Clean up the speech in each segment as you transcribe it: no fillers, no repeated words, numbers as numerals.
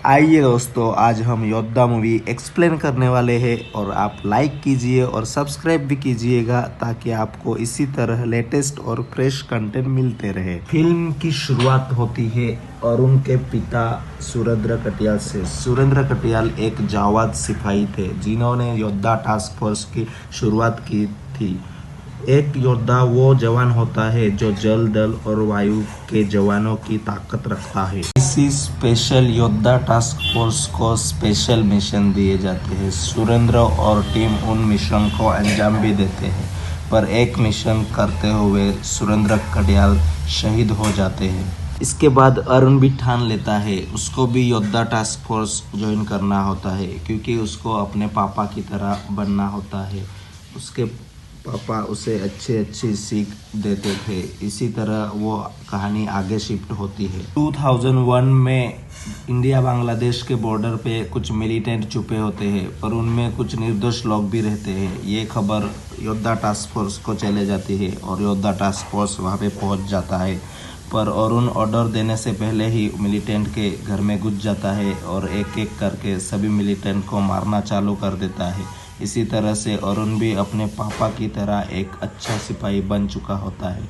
आइए दोस्तों, आज हम योद्धा मूवी एक्सप्लेन करने वाले हैं और आप लाइक कीजिए और सब्सक्राइब भी कीजिएगा ताकि आपको इसी तरह लेटेस्ट और फ्रेश कंटेंट मिलते रहे। फिल्म की शुरुआत होती है अरुण के पिता सुरेंद्र कटियाल से। सुरेंद्र कटियाल एक जाबाज सिपाही थे जिन्होंने योद्धा टास्क फोर्स की शुरुआत की थी। एक योद्धा वो जवान होता है जो जल, दल और वायु के जवानों की ताकत रखता है। इसी स्पेशल योद्धा टास्क फोर्स को स्पेशल मिशन दिए जाते हैं। सुरेंद्र और टीम उन मिशन को अंजाम भी देते हैं, पर एक मिशन करते हुए सुरेंद्र कटियाल शहीद हो जाते हैं। इसके बाद अरुण भी ठान लेता है उसको भी योद्धा टास्क फोर्स ज्वाइन करना होता है, क्योंकि उसको अपने पापा की तरह बनना होता है। उसके पापा उसे अच्छी सीख देते थे। इसी तरह वो कहानी आगे शिफ्ट होती है। 2001 में इंडिया बांग्लादेश के बॉर्डर पे कुछ मिलिटेंट छुपे होते हैं, पर उनमें कुछ निर्दोष लोग भी रहते हैं। ये खबर योद्धा टास्क फोर्स को चले जाती है और योद्धा टास्क फोर्स वहाँ पे पहुँच जाता है, पर अरुण ऑर्डर देने से पहले ही मिलिटेंट के घर में घुस जाता है और एक एक करके सभी मिलिटेंट को मारना चालू कर देता है। इसी तरह से अरुण भी अपने पापा की तरह एक अच्छा सिपाही बन चुका होता है।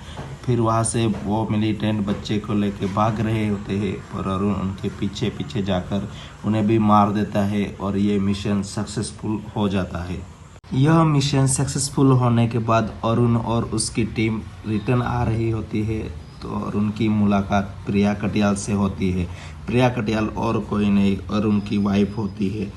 फिर वहाँ से वो मिलिटेंट बच्चे को लेके भाग रहे होते हैं, पर अरुण उनके पीछे पीछे जाकर उन्हें भी मार देता है और ये मिशन सक्सेसफुल हो जाता है। यह मिशन सक्सेसफुल होने के बाद अरुण और उसकी टीम रिटर्न आ रही होती है, तो अरुण की मुलाकात प्रिया कटियाल से होती है। प्रिया कटियाल और कोई नहीं, अरुण की वाइफ होती है।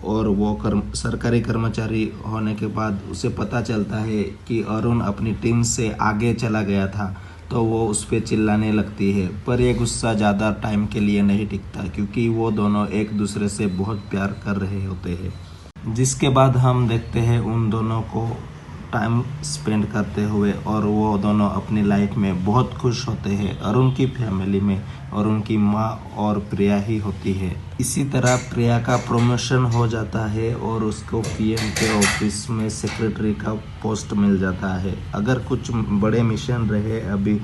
और वो सरकारी कर्मचारी होने के बाद उसे पता चलता है कि अरुण अपनी टीम से आगे चला गया था, तो वो उस पर चिल्लाने लगती है। पर यह गुस्सा ज़्यादा टाइम के लिए नहीं टिकता, क्योंकि वो दोनों एक दूसरे से बहुत प्यार कर रहे होते हैं। जिसके बाद हम देखते हैं उन दोनों को टाइम स्पेंड करते हुए और वो दोनों अपनी लाइफ में बहुत खुश होते हैं। अरुण की फैमिली में अरुण की माँ और प्रिया ही होती है। इसी तरह प्रिया का प्रमोशन हो जाता है और उसको पीएम के ऑफिस में सेक्रेटरी का पोस्ट मिल जाता है। अगर कुछ बड़े मिशन रहे, अभी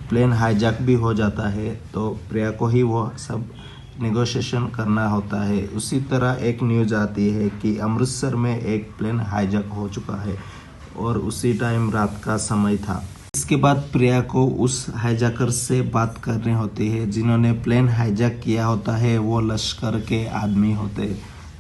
प्लेन हाईजैक भी हो जाता है, तो प्रिया को ही वो सब नेगोशिएशन करना होता है। उसी तरह एक न्यूज़ आती है कि अमृतसर में एक प्लेन हाईजैक हो चुका है और उसी टाइम रात का समय था। इसके बाद प्रिया को उस हाईजैकर से बात करनी होती है। जिन्होंने प्लेन हाईजैक किया होता है वो लश्कर के आदमी होते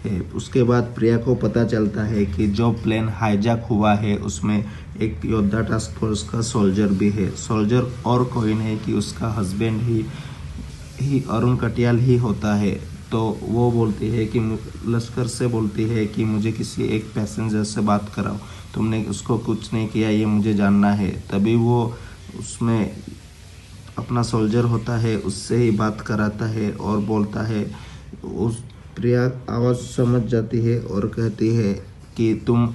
हैं। उसके बाद प्रिया को पता चलता है कि जो प्लेन हाईजैक हुआ है उसमें एक योद्धा टास्क फोर्स का सोल्जर भी है। सोल्जर और कोई नहीं कि उसका हस्बैंड ही अरुण कटियाल ही होता है। तो वो बोलती है कि लश्कर से बोलती है कि मुझे किसी एक पैसेंजर से बात कराओ, तुमने उसको कुछ नहीं किया, ये मुझे जानना है। तभी वो उसमें अपना सोल्जर होता है उससे ही बात कराता है और बोलता है। उस प्रिया आवाज़ समझ जाती है और कहती है कि तुम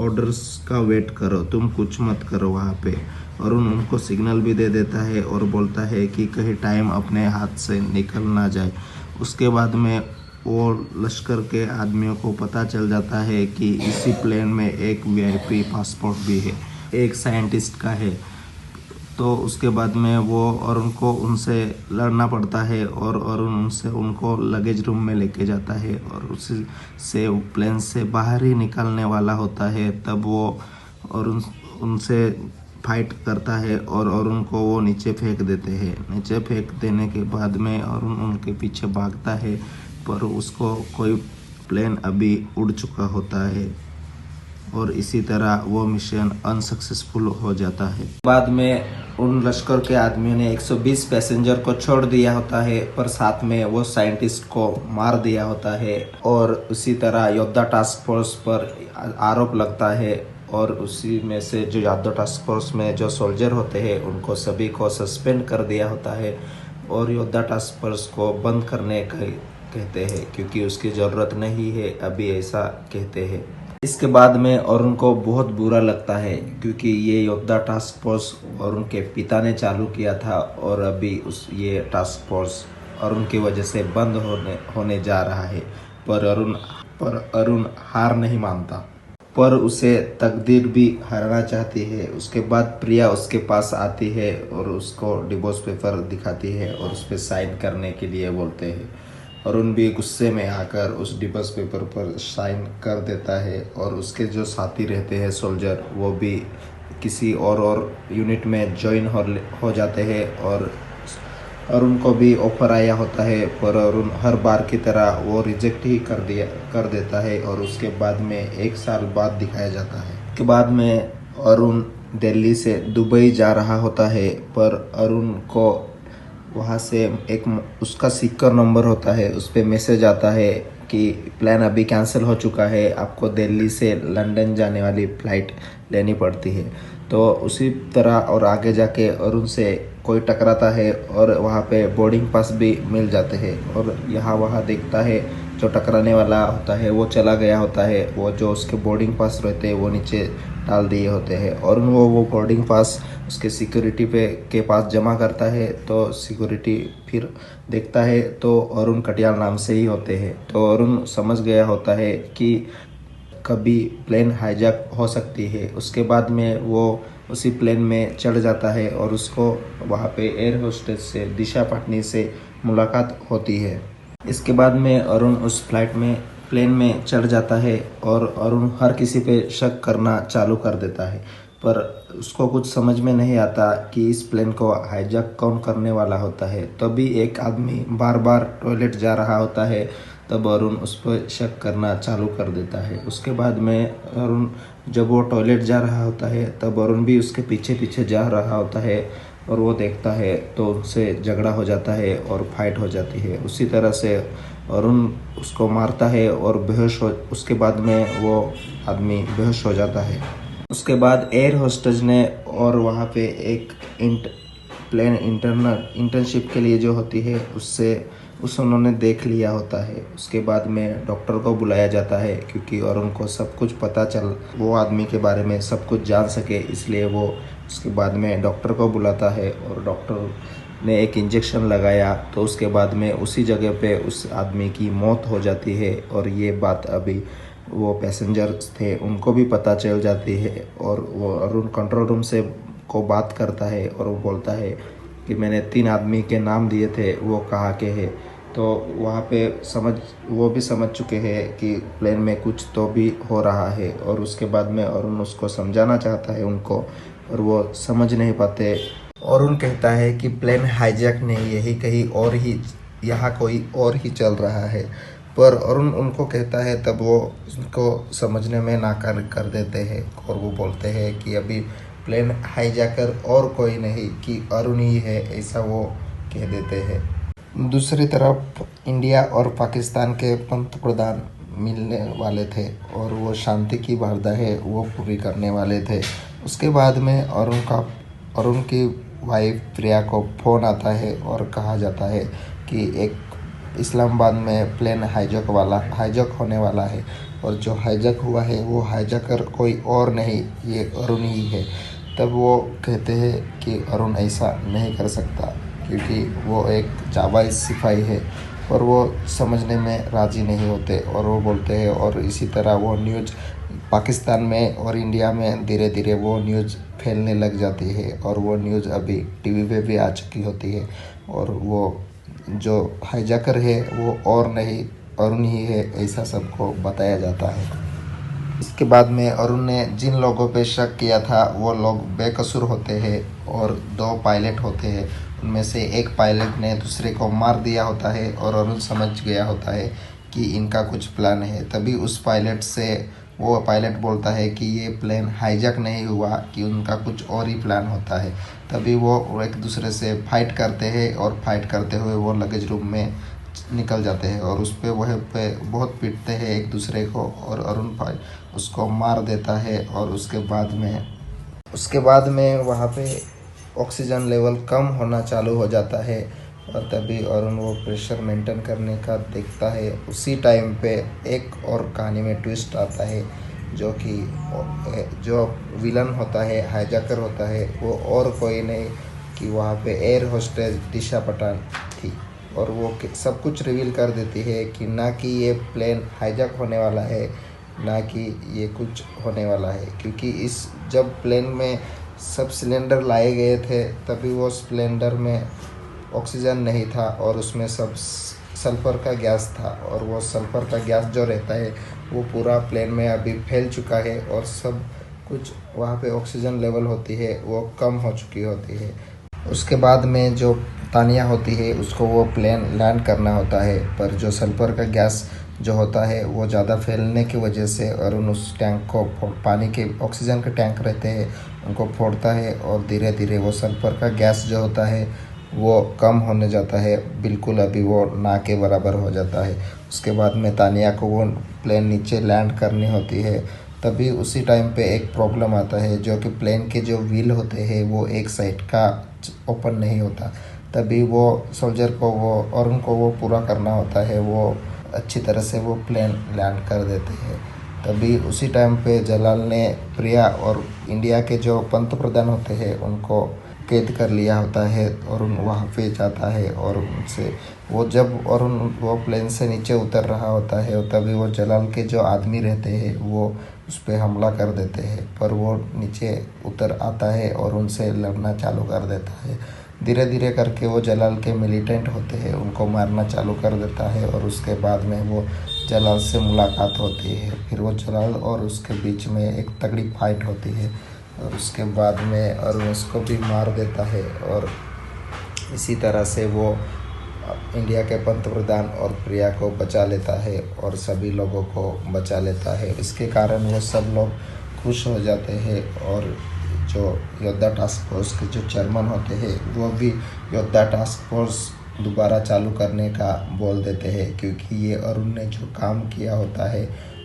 ऑर्डर्स का वेट करो, तुम कुछ मत करो वहाँ पे। और उनको सिग्नल भी दे देता है और बोलता है कि कहीं टाइम अपने हाथ से निकल ना जाए। उसके बाद में वो लश्कर के आदमियों को पता चल जाता है कि इसी प्लेन में एक वीआईपी पासपोर्ट भी है, एक साइंटिस्ट का है। तो उसके बाद में वो और उनको उनसे लड़ना पड़ता है और उनसे उनको लगेज रूम में लेके जाता है और उसी से प्लेन से बाहर ही निकलने वाला होता है। तब वो और उनसे फाइट करता है और उनको वो नीचे फेंक देते हैं। नीचे फेंक देने के बाद में और उनके पीछे भागता है, पर उसको कोई प्लेन अभी उड़ चुका होता है और इसी तरह वो मिशन अनसक्सेसफुल हो जाता है। बाद में उन लश्कर के आदमियों ने 120 पैसेंजर को छोड़ दिया होता है, पर साथ में वो साइंटिस्ट को मार दिया होता है। और उसी तरह योद्धा टास्क फोर्स पर आरोप लगता है और उसी में से जो योद्धा टास्क फोर्स में जो सोल्जर होते हैं उनको सभी को सस्पेंड कर दिया होता है और योद्धा टास्क फोर्स को बंद करने का कहते हैं, क्योंकि उसकी ज़रूरत नहीं है अभी, ऐसा कहते हैं। इसके बाद में अरुण को बहुत बुरा लगता है, क्योंकि ये योद्धा टास्क फोर्स अरुण के पिता ने चालू किया था और अभी ये टास्क फोर्स अरुण की वजह से बंद होने जा रहा है। पर अरुण हार नहीं मानता, पर उसे तकदीर भी हराना चाहती है। उसके बाद प्रिया उसके पास आती है और उसको डिवोर्स पेपर दिखाती है और उस पर साइन करने के लिए बोलते हैं। अरुण भी गुस्से में आकर उस डिवोर्स पेपर पर साइन कर देता है और उसके जो साथी रहते हैं सोल्जर वो भी किसी और यूनिट में ज्वाइन हो जाते हैं। और अरुण को भी ऑफर आया होता है पर अरुण हर बार की तरह वो रिजेक्ट ही कर देता है और उसके बाद में 1 साल बाद दिखाया जाता है। उसके बाद में अरुण दिल्ली से दुबई जा रहा होता है पर अरुण को वहाँ से एक उसका सीकर नंबर होता है, उस पर मैसेज आता है कि प्लान अभी कैंसिल हो चुका है, आपको दिल्ली से लंदन जाने वाली फ़्लाइट लेनी पड़ती है। तो उसी तरह और आगे जाके अरुण से कोई टकराता है और वहाँ पे बोर्डिंग पास भी मिल जाते हैं और यहाँ वहाँ देखता है जो टकराने वाला होता है वो चला गया होता है, वो जो उसके बोर्डिंग पास रहते हैं वो नीचे डाल दिए होते हैं और वो बोर्डिंग पास उसके सिक्योरिटी के पास जमा करता है। तो सिक्योरिटी फिर देखता है तो अरुण कटियाल नाम से ही होते हैं। तो अरुण समझ गया होता है कि कभी प्लेन हाईजैक हो सकती है। उसके बाद में वो उसी प्लेन में चढ़ जाता है और उसको वहाँ पे एयर होस्टेस से दिशा पाटनी से मुलाकात होती है। इसके बाद में अरुण उस प्लेन में चढ़ जाता है और अरुण हर किसी पे शक करना चालू कर देता है पर उसको कुछ समझ में नहीं आता कि इस प्लेन को हाईजैक कौन करने वाला होता है। तभी एक आदमी बार बार टॉयलेट जा रहा होता है, तब अरुण उस पर शक करना चालू कर देता है। उसके बाद में अरुण जब वो टॉयलेट जा रहा होता है तब अरुण भी उसके पीछे पीछे जा रहा होता है और वो देखता है तो उससे झगड़ा हो जाता है और फाइट हो जाती है। उसी तरह से अरुण उसको मारता है और उसके बाद में वो आदमी बेहोश हो जाता है। उसके बाद एयर होस्टेज ने और वहाँ पे एक प्लेन इंटर्नशिप के लिए जो होती है उस उन्होंने देख लिया होता है। उसके बाद में डॉक्टर को बुलाया जाता है क्योंकि और उनको सब कुछ पता चल वो आदमी के बारे में सब कुछ जान सके, इसलिए वो उसके बाद में डॉक्टर को बुलाता है और डॉक्टर ने एक इंजेक्शन लगाया तो उसके बाद में उसी जगह पे उस आदमी की मौत हो जाती है। और ये बात अभी वो पैसेंजर्स थे उनको भी पता चल जाती है और वो अरुण कंट्रोल रूम से को बात करता है और वो बोलता है कि मैंने 3 आदमी के नाम दिए थे, वो कहाँ के हैं। तो वहाँ पे वो भी समझ चुके हैं कि प्लेन में कुछ तो भी हो रहा है और उसके बाद में अरुण उसको समझाना चाहता है उनको और वो समझ नहीं पाते। अरुण कहता है कि प्लेन हाईजैक नहीं, यही कहीं और ही यहाँ कोई और ही चल रहा है, पर अरुण उनको कहता है तब वो उसको समझने में नाकार कर देते हैं और वो बोलते हैं कि अभी प्लेन हाईजैकर और कोई नहीं कि अरुण ही है, ऐसा वो कह देते हैं। दूसरी तरफ इंडिया और पाकिस्तान के पंतप्रधान मिलने वाले थे और वो शांति की वार्ता वो पूरी करने वाले थे। उसके बाद में अरुण की वाइफ प्रिया को फ़ोन आता है और कहा जाता है कि एक इस्लामाबाद में प्लेन हाईजैक होने वाला है और जो हाईजैक हुआ है वो हाईजैकर कोई और नहीं, ये अरुण ही है। तब वो कहते हैं कि अरुण ऐसा नहीं कर सकता क्योंकि वो एक जाबाज सिपाही है, पर वो समझने में राज़ी नहीं होते और वो बोलते हैं और इसी तरह वो न्यूज़ पाकिस्तान में और इंडिया में धीरे धीरे वो न्यूज़ फैलने लग जाती है और वो न्यूज़ अभी टीवी पे भी आ चुकी होती है और वो जो हाईजैकर है वो और नहीं अरुण ही है, ऐसा सबको बताया जाता है। इसके बाद में अरुण ने जिन लोगों पे शक किया था वो लोग बेकसूर होते हैं और 2 पायलट होते हैं, उनमें से एक पायलट ने दूसरे को मार दिया होता है और अरुण समझ गया होता है कि इनका कुछ प्लान है। तभी उस पायलट से वो पायलट बोलता है कि ये प्लेन हाईजैक नहीं हुआ, कि उनका कुछ और ही प्लान होता है। तभी वो एक दूसरे से फाइट करते हैं और फाइट करते हुए वो लगेज रूम में निकल जाते हैं और उस पे वह पे बहुत पीटते हैं एक दूसरे को और अरुण भाई उसको मार देता है। और उसके बाद में वहाँ पे ऑक्सीजन लेवल कम होना चालू हो जाता है और तभी अरुण वो प्रेशर मेंटेन करने का देखता है। उसी टाइम पे एक और कहानी में ट्विस्ट आता है जो विलन होता है, हाईजैकर होता है, वो और कोई नहीं कि वहाँ पे एयर होस्टेस दिशा पटान थी और वो सब कुछ रिवील कर देती है कि ना कि ये प्लेन हाईजैक होने वाला है, ना कि ये कुछ होने वाला है। क्योंकि जब प्लेन में सब सिलेंडर लाए गए थे तभी वो सिलेंडर में ऑक्सीजन नहीं था और उसमें सल्फ़र का गैस था और वो सल्फ़र का गैस जो रहता है वो पूरा प्लेन में अभी फैल चुका है और सब कुछ वहाँ पे ऑक्सीजन लेवल होती है वो कम हो चुकी होती है। उसके बाद में जो तानिया होती है उसको वो प्लेन लैंड करना होता है, पर जो सल्फ़र का गैस जो होता है वो ज़्यादा फैलने की वजह से अरुण उस टैंक को पानी के ऑक्सीजन के टैंक रहते हैं उनको फोड़ता है और धीरे धीरे वो सल्फ़र का गैस जो होता है वो कम होने जाता है, बिल्कुल अभी वो ना के बराबर हो जाता है। उसके बाद में तानिया को वो प्लेन नीचे लैंड करनी होती है। तभी उसी टाइम पे एक प्रॉब्लम आता है जो कि प्लेन के जो व्हील होते हैं वो एक साइड का ओपन नहीं होता। तभी वो सोल्जर को वो और उनको वो पूरा करना होता है, वो अच्छी तरह से वो प्लेन लैंड कर देते हैं। तभी उसी टाइम पे जलाल ने प्रिया और इंडिया के जो पंत प्रधान होते हैं उनको कैद कर लिया होता है और वहाँ पे जाता है और उनसे वो जब और वो प्लेन से नीचे उतर रहा होता है तभी वो जलाल के जो आदमी रहते हैं वो उस पर हमला कर देते हैं, पर वो नीचे उतर आता है और उनसे लड़ना चालू कर देता है। धीरे धीरे करके वो जलाल के मिलिटेंट होते हैं उनको मारना चालू कर देता है और उसके बाद में वो जलाल से मुलाकात होती है। फिर वो जलाल और उसके बीच में एक तगड़ी फाइट होती है और उसके बाद में अरुण उसको भी मार देता है और इसी तरह से वो इंडिया के पंतप्रधान और प्रिया को बचा लेता है और सभी लोगों को बचा लेता है। इसके कारण वो सब लोग खुश हो जाते हैं और जो योद्धा टास्क फोर्स के जो चेयरमैन होते हैं वो भी योद्धा टास्क फोर्स दोबारा चालू करने का बोल देते हैं, क्योंकि ये अरुण ने जो काम किया होता है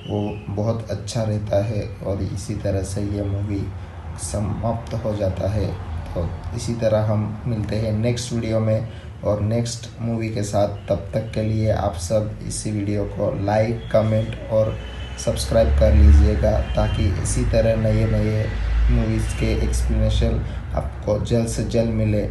वो बहुत अच्छा रहता है। और इसी तरह से ये मूवी समाप्त हो जाता है। तो इसी तरह हम मिलते हैं नेक्स्ट वीडियो में और नेक्स्ट मूवी के साथ। तब तक के लिए आप सब इसी वीडियो को लाइक, कमेंट और सब्सक्राइब कर लीजिएगा ताकि इसी तरह नए नए मूवीज़ के एक्सप्लेनेशन आपको जल्द से जल्द मिले।